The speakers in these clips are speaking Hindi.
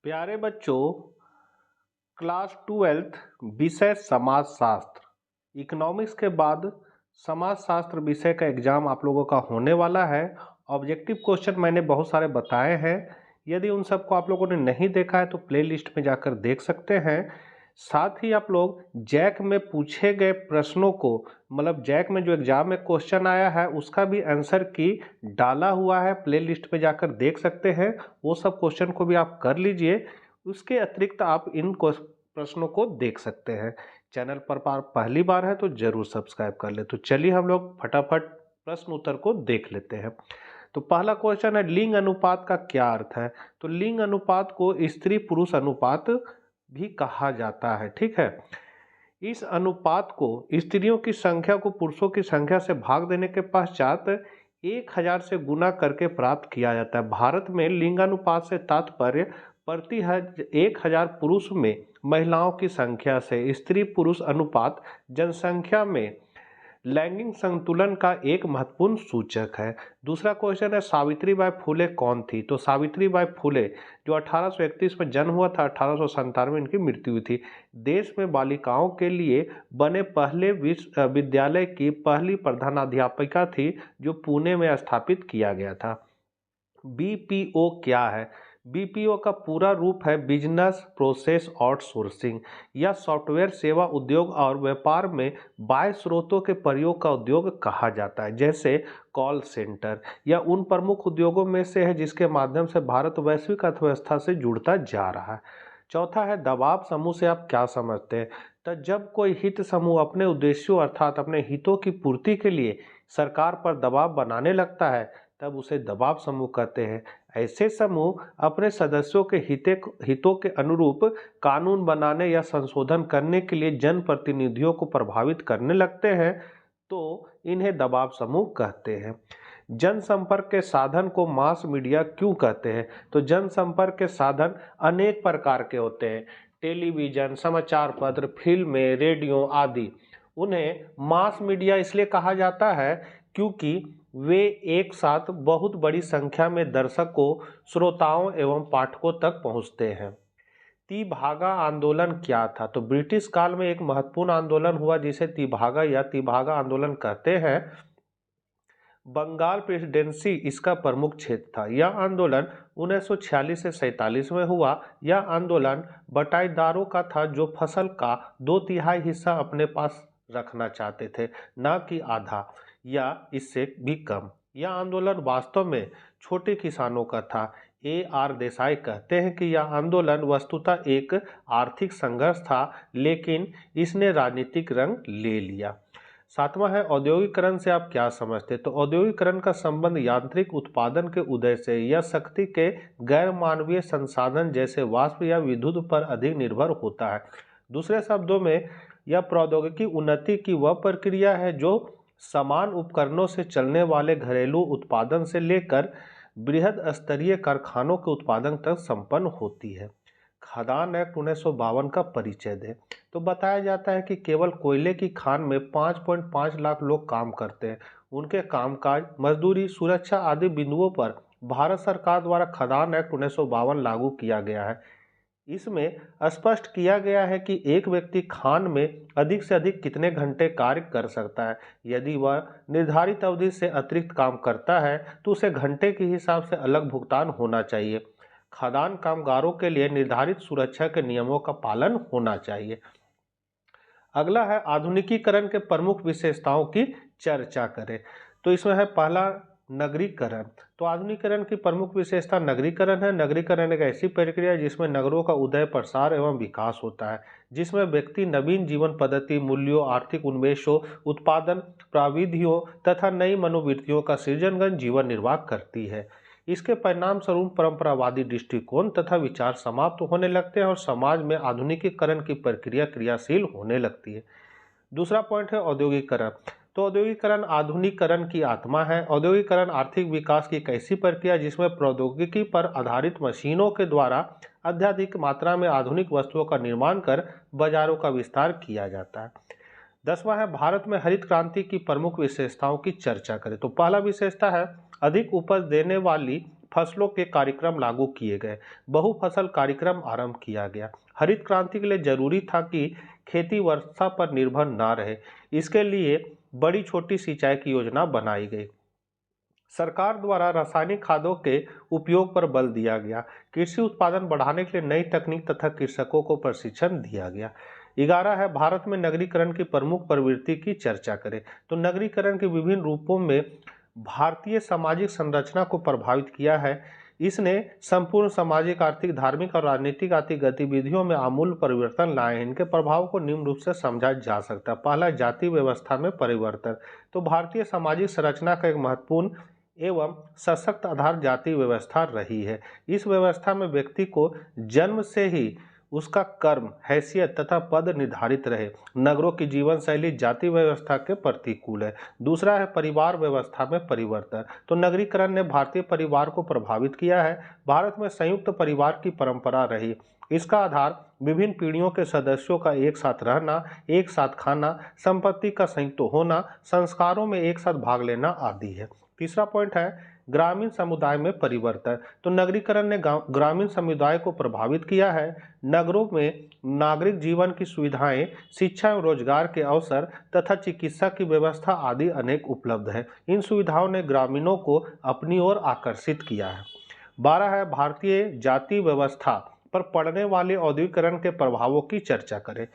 प्यारे बच्चों, क्लास 12th विषय समाजशास्त्र इकोनॉमिक्स के बाद समाजशास्त्र विषय का एग्जाम आप लोगों का होने वाला है। ऑब्जेक्टिव क्वेश्चन मैंने बहुत सारे बताए हैं। यदि उन सबको आप लोगों ने नहीं देखा है तो प्लेलिस्ट में जाकर देख सकते हैं। साथ ही आप लोग जैक में पूछे गए प्रश्नों को, मतलब जैक में जो एग्जाम में क्वेश्चन आया है उसका भी आंसर की डाला हुआ है, प्लेलिस्ट में जाकर देख सकते हैं। वो सब क्वेश्चन को भी आप कर लीजिए। उसके अतिरिक्त आप इन प्रश्नों को देख सकते हैं। चैनल पर पहली बार है तो जरूर सब्सक्राइब कर ले। तो चलिए हम लोग फटाफट प्रश्न उत्तर को देख लेते हैं। तो पहला क्वेश्चन है, लिंग अनुपात का क्या अर्थ है? तो लिंग अनुपात को स्त्री पुरुष अनुपात भी कहा जाता है। ठीक है, इस अनुपात को स्त्रियों की संख्या को पुरुषों की संख्या से भाग देने के पश्चात 1000 से गुना करके प्राप्त किया जाता है। भारत में लिंगानुपात से तात्पर्य प्रति 1000 पुरुष में महिलाओं की संख्या से स्त्री पुरुष अनुपात जनसंख्या में लैंगिक संतुलन का एक महत्वपूर्ण सूचक है। दूसरा क्वेश्चन है, सावित्रीबाई फुले कौन थी? तो सावित्रीबाई फुले जो 1831 में जन्म हुआ था, 1897 में इनकी मृत्यु हुई थी। देश में बालिकाओं के लिए बने पहले विश्वविद्यालय की पहली प्रधानाध्यापिका थी, जो पुणे में स्थापित किया गया था। बीपीओ क्या है? बीपीओ का पूरा रूप है बिजनेस प्रोसेस आउटसोर्सिंग। यह सॉफ्टवेयर सेवा उद्योग और व्यापार में बाह्य स्रोतों के प्रयोग का उद्योग कहा जाता है, जैसे कॉल सेंटर। यह उन प्रमुख उद्योगों में से है जिसके माध्यम से भारत वैश्विक अर्थव्यवस्था से जुड़ता जा रहा है। चौथा है, दबाव समूह से आप क्या समझते हैं? तो जब कोई हित समूह अपने उद्देश्यों अर्थात अपने हितों की पूर्ति के लिए सरकार पर दबाव बनाने लगता है, तब उसे दबाव समूह कहते हैं। ऐसे समूह अपने सदस्यों के हितों के अनुरूप कानून बनाने या संशोधन करने के लिए जनप्रतिनिधियों को प्रभावित करने लगते हैं, तो इन्हें दबाव समूह कहते हैं। जनसंपर्क के साधन को मास मीडिया क्यों कहते हैं? तो जनसंपर्क के साधन अनेक प्रकार के होते हैं। टेलीविजन, समाचार पत्र, फिल्में, रेडियो आदि। उन्हें मास मीडिया इसलिए कहा जाता है क्योंकि वे एक साथ बहुत बड़ी संख्या में दर्शकों, श्रोताओं एवं पाठकों तक पहुंचते हैं। तिभागा आंदोलन क्या था? तो ब्रिटिश काल में एक महत्वपूर्ण आंदोलन हुआ जिसे तिभागा या तिभागा आंदोलन कहते हैं। बंगाल प्रेसिडेंसी इसका प्रमुख क्षेत्र था। यह आंदोलन 1946 से 47 में हुआ। यह आंदोलन बटाईदारों का था जो फसल का 2/3 हिस्सा अपने पास रखना चाहते थे, न कि आधा या इससे भी कम। यह आंदोलन वास्तव में छोटे किसानों का था। AR देसाई कहते हैं कि यह आंदोलन वस्तुतः एक आर्थिक संघर्ष था, लेकिन इसने राजनीतिक रंग ले लिया। सातवां है, औद्योगिकरण से आप क्या समझते हैं? तो औद्योगिकरण का संबंध यांत्रिक उत्पादन के उदय से या शक्ति के गैर मानवीय संसाधन जैसे वाष्प या विद्युत पर अधिक निर्भर होता है। दूसरे शब्दों में, यह प्रौद्योगिकी उन्नति की वह प्रक्रिया है जो समान उपकरणों से चलने वाले घरेलू उत्पादन से लेकर बृहद स्तरीय कारखानों के उत्पादन तक संपन्न होती है। खदान एक्ट 1952 का परिचय दें। तो बताया जाता है कि केवल कोयले की खान में 5.5 लाख लोग काम करते हैं। उनके कामकाज, मजदूरी, सुरक्षा आदि बिंदुओं पर भारत सरकार द्वारा खदान एक्ट 1952 लागू किया गया है। इसमें स्पष्ट किया गया है कि एक व्यक्ति खान में अधिक से अधिक कितने घंटे कार्य कर सकता है। यदि वह निर्धारित अवधि से अतिरिक्त काम करता है तो उसे घंटे के हिसाब से अलग भुगतान होना चाहिए। खदान कामगारों के लिए निर्धारित सुरक्षा के नियमों का पालन होना चाहिए। अगला है, आधुनिकीकरण के प्रमुख विशेषताओं की चर्चा करें। तो इसमें है पहला, नगरीकरण। तो आधुनिकीकरण की प्रमुख विशेषता नगरीकरण है। नगरीकरण एक ऐसी प्रक्रिया है जिसमें नगरों का उदय, प्रसार एवं विकास होता है, जिसमें व्यक्ति नवीन जीवन पद्धति, मूल्यों, आर्थिक उन्मेषों, उत्पादन प्रविधियों तथा नई मनोवृत्तियों का सृजनगत जीवन निर्वाह करती है। इसके परिणाम स्वरूप परंपरावादी दृष्टिकोण तथा विचार समाप्त होने लगते हैं और समाज में आधुनिकीकरण की प्रक्रिया क्रियाशील होने लगती है। दूसरा पॉइंट है औद्योगिकरण। तो औद्योगिकरण आधुनिकीकरण की आत्मा है। औद्योगिकरण आर्थिक विकास की एक ऐसी प्रक्रिया जिसमें प्रौद्योगिकी पर आधारित मशीनों के द्वारा अत्यधिक मात्रा में आधुनिक वस्तुओं का निर्माण कर बाजारों का विस्तार किया जाता है। 10वां है, भारत में हरित क्रांति की प्रमुख विशेषताओं की चर्चा करें। तो पहला विशेषता है, अधिक उपज देने वाली फसलों के कार्यक्रम लागू किए गए, बहुफसल कार्यक्रम आरंभ किया गया। हरित क्रांति के लिए जरूरी था कि खेती वर्षा पर निर्भर ना रहे, इसके लिए बड़ी छोटी सिंचाई की योजना बनाई गई। सरकार द्वारा रासायनिक खादों के उपयोग पर बल दिया गया। कृषि उत्पादन बढ़ाने के लिए नई तकनीक तथा कृषकों को प्रशिक्षण दिया गया। 11 है, भारत में नगरीकरण की प्रमुख प्रवृत्ति की चर्चा करें। तो नगरीकरण के विभिन्न रूपों में भारतीय सामाजिक संरचना को प्रभावित किया है। इसने संपूर्ण सामाजिक, आर्थिक, धार्मिक और राजनीतिक आर्थिक गतिविधियों में आमूल परिवर्तन लाए हैं। इनके प्रभाव को निम्न रूप से समझा जा सकता है। पहला, जाति व्यवस्था में परिवर्तन। तो भारतीय सामाजिक संरचना का एक महत्वपूर्ण एवं सशक्त आधार जाति व्यवस्था रही है। इस व्यवस्था में व्यक्ति को जन्म से ही उसका कर्म, हैसियत तथा पद निर्धारित रहे। नगरों की जीवन शैली जाति व्यवस्था के प्रतिकूल है। दूसरा है, परिवार व्यवस्था में परिवर्तन। तो नगरीकरण ने भारतीय परिवार को प्रभावित किया है। भारत में संयुक्त परिवार की परंपरा रही। इसका आधार विभिन्न पीढ़ियों के सदस्यों का एक साथ रहना, एक साथ खाना, संपत्ति का संयुक्त होना, संस्कारों में एक साथ भाग लेना आदि है। तीसरा पॉइंट है, ग्रामीण समुदाय में परिवर्तन। तो नगरीकरण ने ग्रामीण समुदाय को प्रभावित किया है। नगरों में नागरिक जीवन की सुविधाएं, शिक्षा एवं रोजगार के अवसर तथा चिकित्सा की व्यवस्था आदि अनेक उपलब्ध है। इन सुविधाओं ने ग्रामीणों को अपनी ओर आकर्षित किया है। 12 है, भारतीय जाति व्यवस्था पर पड़ने वाले औद्योगिकरण के प्रभावों की चर्चा करें।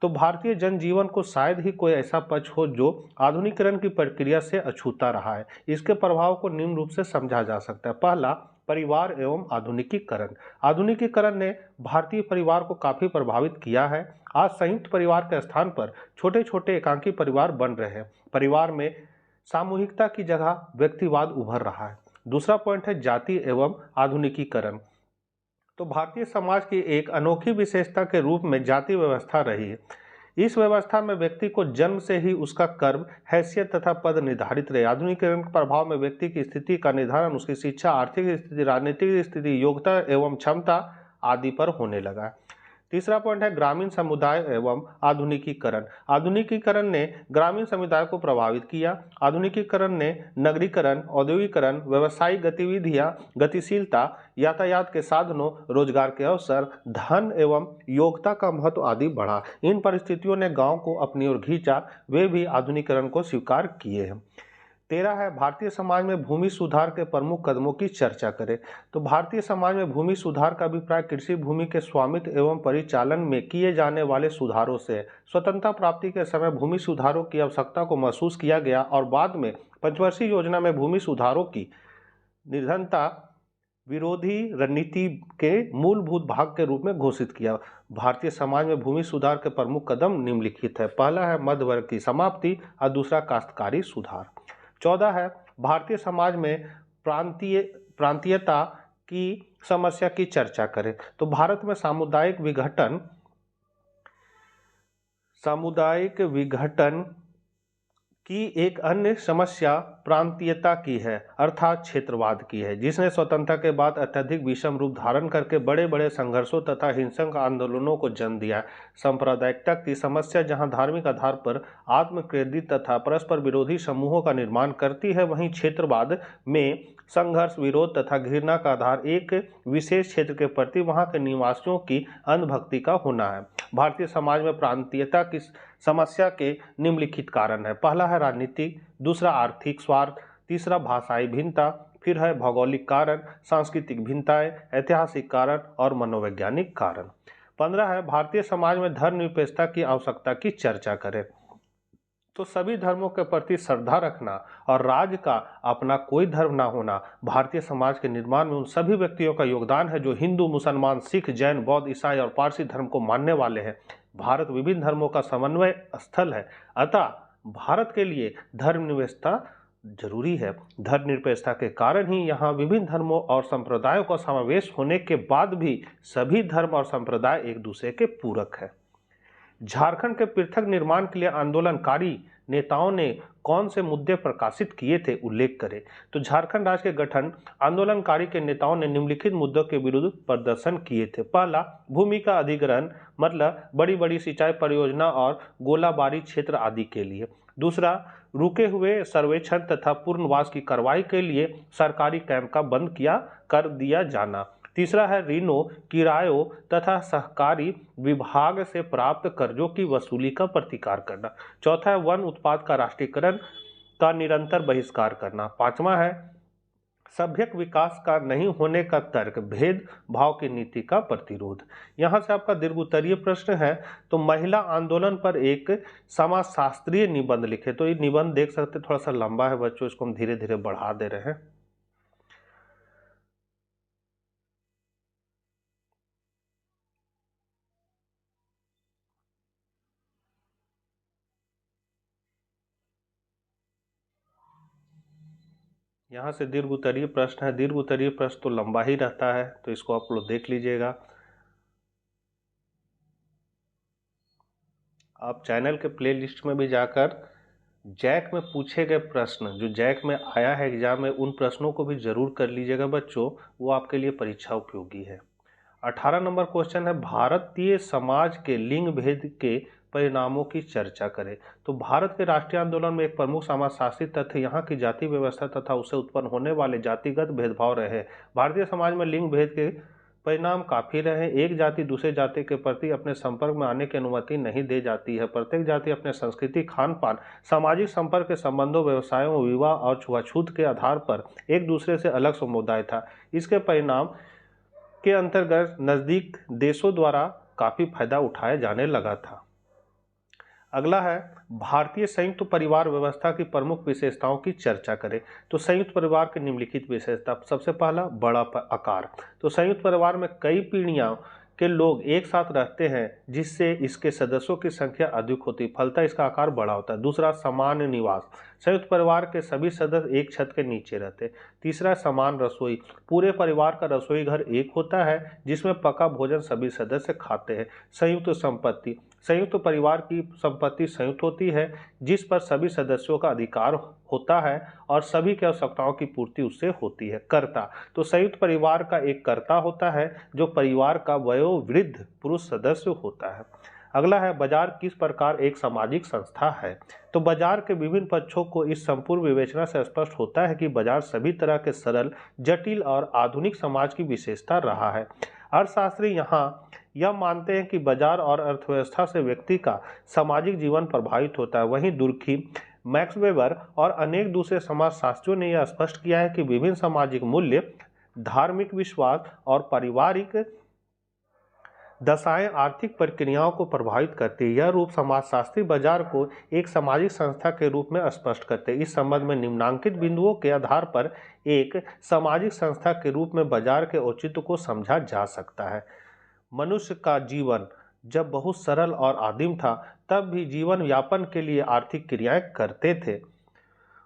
तो भारतीय जनजीवन को शायद ही कोई ऐसा पक्ष हो जो आधुनिकीकरण की प्रक्रिया से अछूता रहा है। इसके प्रभाव को निम्न रूप से समझा जा सकता है। पहला, परिवार एवं आधुनिकीकरण। आधुनिकीकरण ने भारतीय परिवार को काफी प्रभावित किया है। आज संयुक्त परिवार के स्थान पर छोटे छोटे एकांकी परिवार बन रहे हैं। परिवार में सामूहिकता की जगह व्यक्तिवाद उभर रहा है। दूसरा पॉइंट है, जाति एवं आधुनिकीकरण। तो भारतीय समाज की एक अनोखी विशेषता के रूप में जाति व्यवस्था रही है। इस व्यवस्था में व्यक्ति को जन्म से ही उसका कर्म, हैसियत तथा पद निर्धारित रहे। आधुनिकीकरण के प्रभाव में व्यक्ति की स्थिति का निर्धारण उसकी शिक्षा, आर्थिक स्थिति, राजनीतिक स्थिति, योग्यता एवं क्षमता आदि पर होने लगा। तीसरा पॉइंट है, ग्रामीण समुदाय एवं आधुनिकीकरण। आधुनिकीकरण ने ग्रामीण समुदाय को प्रभावित किया। आधुनिकीकरण ने नगरीकरण, औद्योगिकरण, व्यावसायिक गतिविधियां, गतिशीलता, यातायात के साधनों, रोजगार के अवसर, धन एवं योग्यता का महत्व आदि बढ़ा। इन परिस्थितियों ने गांव को अपनी ओर खींचा। वे भी आधुनिकीकरण को स्वीकार किए हैं। 13 है, भारतीय समाज में भूमि सुधार के प्रमुख कदमों की चर्चा करें। तो भारतीय समाज में भूमि सुधार का अभिप्राय कृषि भूमि के स्वामित्व एवं परिचालन में किए जाने वाले सुधारों से है। स्वतंत्रता प्राप्ति के समय भूमि सुधारों की आवश्यकता को महसूस किया गया और बाद में पंचवर्षीय योजना में भूमि सुधारों की निर्धनता विरोधी रणनीति के मूलभूत भाग के रूप में घोषित किया। भारतीय समाज में भूमि सुधार के प्रमुख कदम निम्नलिखित है। पहला है, मध्यवर्ग की समाप्ति और दूसरा काश्तकारी सुधार। 14 है, भारतीय समाज में प्रांतीयता की समस्या की चर्चा करें। तो भारत में सामुदायिक विघटन की एक अन्य समस्या प्रांतीयता की है, अर्थात क्षेत्रवाद की है, जिसने स्वतंत्रता के बाद अत्यधिक विषम रूप धारण करके बड़े बड़े संघर्षों तथा हिंसक आंदोलनों को जन्म दिया। सांप्रदायिकता की समस्या जहां धार्मिक आधार पर आत्मकेंद्रित तथा परस्पर विरोधी समूहों का निर्माण करती है, वहीं क्षेत्रवाद में संघर्ष, विरोध तथा घृणा का आधार एक विशेष क्षेत्र के प्रति वहां के निवासियों की अंधभक्ति का होना है। भारतीय समाज में प्रांतीयता की समस्या के निम्नलिखित कारण है। पहला है राजनीतिक, दूसरा आर्थिक स्वार्थ, तीसरा भाषाई भिन्नता, फिर है भौगोलिक कारण, सांस्कृतिक भिन्नताएं, ऐतिहासिक कारण और मनोवैज्ञानिक कारण। 15 है, भारतीय समाज में धर्मनिरपेक्षता की आवश्यकता की चर्चा करें। तो सभी धर्मों के प्रति श्रद्धा रखना और राज्य का अपना कोई धर्म ना होना भारतीय समाज के निर्माण में उन सभी व्यक्तियों का योगदान है जो हिंदू, मुसलमान, सिख, जैन, बौद्ध, ईसाई और पारसी धर्म को मानने वाले हैं। भारत विभिन्न धर्मों का समन्वय स्थल है, अतः भारत के लिए धर्मनिरपेक्षता जरूरी है। धर्मनिरपेक्षता के कारण ही यहाँ विभिन्न धर्मों और संप्रदायों का समावेश होने के बाद भी सभी धर्म और संप्रदाय एक दूसरे के पूरक है। झारखंड के पृथक निर्माण के लिए आंदोलनकारी नेताओं ने कौन से मुद्दे प्रकाशित किए थे, उल्लेख करें। तो झारखंड राज्य के गठन आंदोलनकारी के नेताओं ने निम्नलिखित मुद्दों के विरुद्ध प्रदर्शन किए थे। पहला, भूमि का अधिग्रहण, मतलब बड़ी बड़ी सिंचाई परियोजना और गोलाबारी क्षेत्र आदि के लिए। दूसरा, रुके हुए सर्वेक्षण तथा पुनर्वास की कार्रवाई के लिए सरकारी कैंप का बंद कर दिया जाना। तीसरा है ऋणों, किरायों तथा सहकारी विभाग से प्राप्त कर्जों की वसूली का प्रतिकार करना। चौथा है वन उत्पाद का राष्ट्रीयकरण का निरंतर बहिष्कार करना। पांचवा है सभ्यक विकास का नहीं होने का तर्क, भेदभाव की नीति का प्रतिरोध। यहाँ से आपका दीर्घ उत्तरीय प्रश्न है, तो महिला आंदोलन पर एक समाजशास्त्रीय निबंध लिखे। तो ये निबंध देख सकते, थोड़ा सा लंबा है बच्चों, इसको हम धीरे धीरे बढ़ा दे रहे हैं। यहाँ से दीर्घ उत्तरीय प्रश्न है। दीर्घ उत्तरीय प्रश्न तो लंबा ही रहता है, तो इसको आप लोग देख लीजिएगा। आप चैनल के प्लेलिस्ट में भी जाकर जैक में पूछे गए प्रश्न, जो जैक में आया है एग्जाम में, उन प्रश्नों को भी जरूर कर लीजिएगा बच्चों, वो आपके लिए परीक्षा उपयोगी है। 18 नंबर क्वेश्चन है, भारतीय समाज के लिंग भेद के परिणामों की चर्चा करें। तो भारत के राष्ट्रीय आंदोलन में एक प्रमुख समाजशास्त्री तथ्य यहाँ की जाति व्यवस्था तथा उससे उत्पन्न होने वाले जातिगत भेदभाव रहे। भारतीय समाज में लिंग भेद के परिणाम काफी रहे। एक जाति दूसरे जाति के प्रति अपने संपर्क में आने की अनुमति नहीं दे जाती है। प्रत्येक जाति अपने संस्कृति, खान पान, सामाजिक संपर्क के संबंधों, व्यवसायों, विवाह और छुआछूत के आधार पर एक दूसरे से अलग समुदाय था। इसके परिणाम के अंतर्गत नजदीक देशों द्वारा काफी फायदा उठाया जाने लगा था। अगला है भारतीय संयुक्त परिवार व्यवस्था की प्रमुख विशेषताओं की चर्चा करें। तो संयुक्त परिवार की निम्नलिखित विशेषता, सबसे पहला बड़ा आकार। तो संयुक्त परिवार में कई पीढ़ियों के लोग एक साथ रहते हैं, जिससे इसके सदस्यों की संख्या अधिक होती, फलतः इसका आकार बड़ा होता है। दूसरा समान निवास, संयुक्त परिवार के सभी सदस्य एक छत के नीचे रहते। तीसरा समान रसोई, पूरे परिवार का रसोई घर एक होता है जिसमें पका भोजन सभी सदस्य खाते हैं। संयुक्त संपत्ति, संयुक्त परिवार की संपत्ति संयुक्त होती है जिस पर सभी सदस्यों का अधिकार होता है और सभी की आवश्यकताओं की पूर्ति उससे होती है। कर्ता, तो संयुक्त परिवार का एक कर्ता होता है जो परिवार का वयोवृद्ध पुरुष सदस्य होता है। अगला है बाजार किस प्रकार एक सामाजिक संस्था है। तो बाजार के विभिन्न पक्षों को इस संपूर्ण विवेचना से स्पष्ट होता है कि बाजार सभी तरह के सरल, जटिल और आधुनिक समाज की विशेषता रहा है। अर्थशास्त्री यहाँ यह मानते हैं कि बाजार और अर्थव्यवस्था से व्यक्ति का सामाजिक जीवन प्रभावित होता है। वहीं दुर्खी, मैक्स वेबर और अनेक दूसरे समाजशास्त्रियों ने यह स्पष्ट किया है कि विभिन्न सामाजिक मूल्य, धार्मिक विश्वास और पारिवारिक दशाएं आर्थिक प्रक्रियाओं को प्रभावित करती है। यह रूप समाजशास्त्री बाजार को एक सामाजिक संस्था के रूप में स्पष्ट करते हैं। इस संबंध में निम्नांकित बिंदुओं के आधार पर एक सामाजिक संस्था के रूप में बाजार के औचित्य को समझा जा सकता है। मनुष्य का जीवन जब बहुत सरल और आदिम था, तब भी जीवन यापन के लिए आर्थिक क्रियाएं करते थे।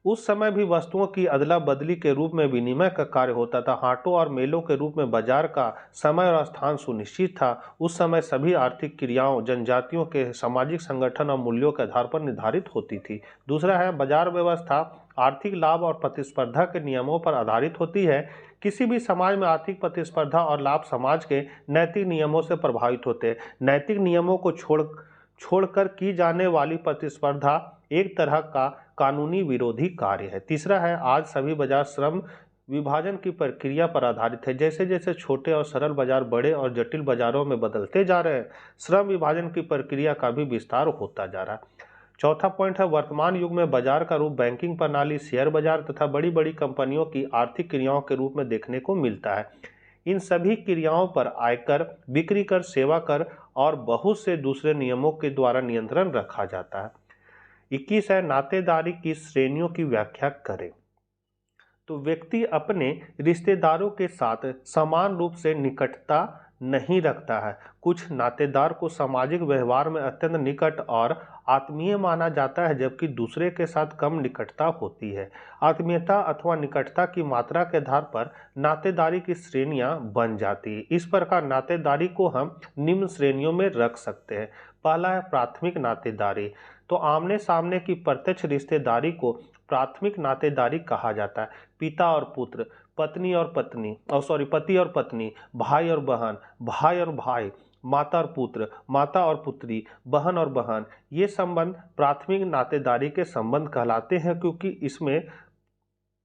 उस समय भी वस्तुओं की अदला बदली के रूप में विनिमय का कार्य होता था। हाटों और मेलों के रूप में बाजार का समय और स्थान सुनिश्चित था। उस समय सभी आर्थिक क्रियाओं जनजातियों के सामाजिक संगठन और मूल्यों के आधार पर निर्धारित होती थी। दूसरा है बाजार व्यवस्था आर्थिक लाभ और प्रतिस्पर्धा के नियमों पर आधारित होती है। किसी भी समाज में आर्थिक प्रतिस्पर्धा और लाभ समाज के नैतिक नियमों से प्रभावित होते हैं। नैतिक नियमों को छोड़कर की जाने वाली प्रतिस्पर्धा एक तरह का कानूनी विरोधी कार्य है। तीसरा है आज सभी बाजार श्रम विभाजन की प्रक्रिया पर आधारित है। जैसे जैसे छोटे और सरल बाजार बड़े और जटिल बाजारों में बदलते जा रहे हैं, श्रम विभाजन की प्रक्रिया का भी विस्तार होता जा रहा है। चौथा पॉइंट है वर्तमान युग में बाजार का रूप बैंकिंग प्रणाली, शेयर बाजार तथा बड़ी बड़ी कंपनियों की आर्थिक क्रियाओं के रूप में देखने को मिलता है। इन सभी क्रियाओं पर आयकर, बिक्री कर, सेवा कर और बहुत से दूसरे नियमों के द्वारा नियंत्रण रखा जाता है। 21 है नातेदारी की श्रेणियों की व्याख्या करें। तो व्यक्ति अपने रिश्तेदारों के साथ समान रूप से निकटता नहीं रखता है। कुछ नातेदार को सामाजिक व्यवहार में अत्यंत निकट और आत्मीय माना जाता है, जबकि दूसरे के साथ कम निकटता होती है। आत्मीयता अथवा निकटता की मात्रा के आधार पर नातेदारी की श्रेणियां बन जाती है। इस प्रकार नातेदारी को हम निम्न श्रेणियों में रख सकते हैं। पहला है प्राथमिक नातेदारी। तो आमने सामने की प्रत्यक्ष रिश्तेदारी को प्राथमिक नातेदारी कहा जाता है। पिता और पुत्र, पति और पत्नी, भाई और बहन, भाई और भाई, माता और पुत्र, माता और पुत्री, बहन और बहन, ये संबंध प्राथमिक नातेदारी के संबंध कहलाते हैं क्योंकि इसमें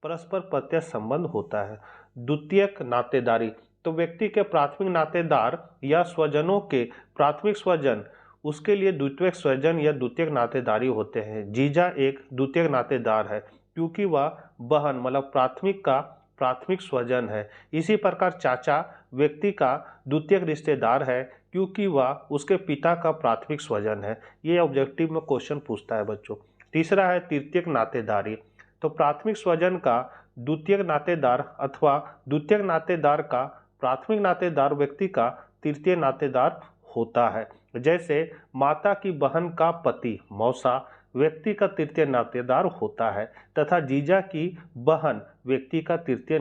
परस्पर प्रत्यक्ष संबंध होता है। द्वितीयक नातेदारी, तो व्यक्ति के प्राथमिक नातेदार या स्वजनों के प्राथमिक स्वजन उसके लिए द्वितीयक स्वजन या द्वितीयक नातेदारी होते हैं। जीजा एक द्वितीयक नातेदार है क्योंकि वह बहन मतलब प्राथमिक का प्राथमिक स्वजन है। इसी प्रकार चाचा व्यक्ति का द्वितीयक रिश्तेदार है क्योंकि वह उसके पिता का प्राथमिक स्वजन है। ये ऑब्जेक्टिव में क्वेश्चन पूछता है बच्चों। तीसरा है तृतीयक नातेदारी, तो प्राथमिक स्वजन का द्वितीयक नातेदार अथवा द्वितीयक नातेदार का प्राथमिक नातेदार व्यक्ति का तृतीय नातेदार होता है। जैसे माता की बहन का पति मौसा व्यक्ति का तृतीय नातेदार होता है तथा जीजा की बहन व्यक्ति का तृतीय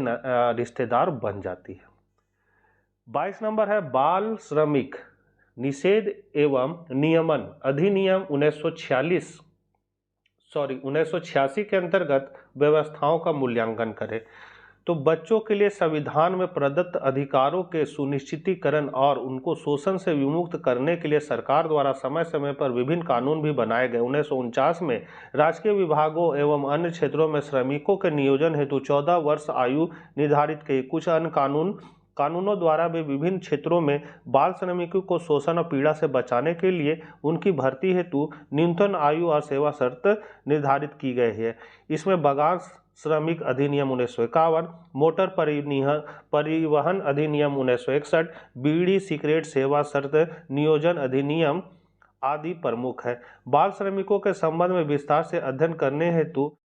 रिश्तेदार बन जाती है। 22 नंबर है बाल श्रमिक निषेध एवं नियमन अधिनियम 1986 के अंतर्गत व्यवस्थाओं का मूल्यांकन करें। तो बच्चों के लिए संविधान में प्रदत्त अधिकारों के सुनिश्चितीकरण और उनको शोषण से विमुक्त करने के लिए सरकार द्वारा समय समय पर विभिन्न कानून भी बनाए गए। 1949 में राजकीय विभागों एवं अन्य क्षेत्रों में श्रमिकों के नियोजन हेतु 14 वर्ष आयु निर्धारित की। कुछ अन्य कानूनों द्वारा भी विभिन्न क्षेत्रों में बाल श्रमिकों को शोषण और पीड़ा से बचाने के लिए उनकी भर्ती हेतु न्यूनतम आयु और सेवा शर्त निर्धारित की गई है। इसमें बागान श्रमिक अधिनियम 1951, मोटर परिवहन अधिनियम 1961, बीड़ी सिगरेट सेवा शर्त नियोजन अधिनियम आदि प्रमुख है। बाल श्रमिकों के संबंध में विस्तार से अध्ययन करने हेतु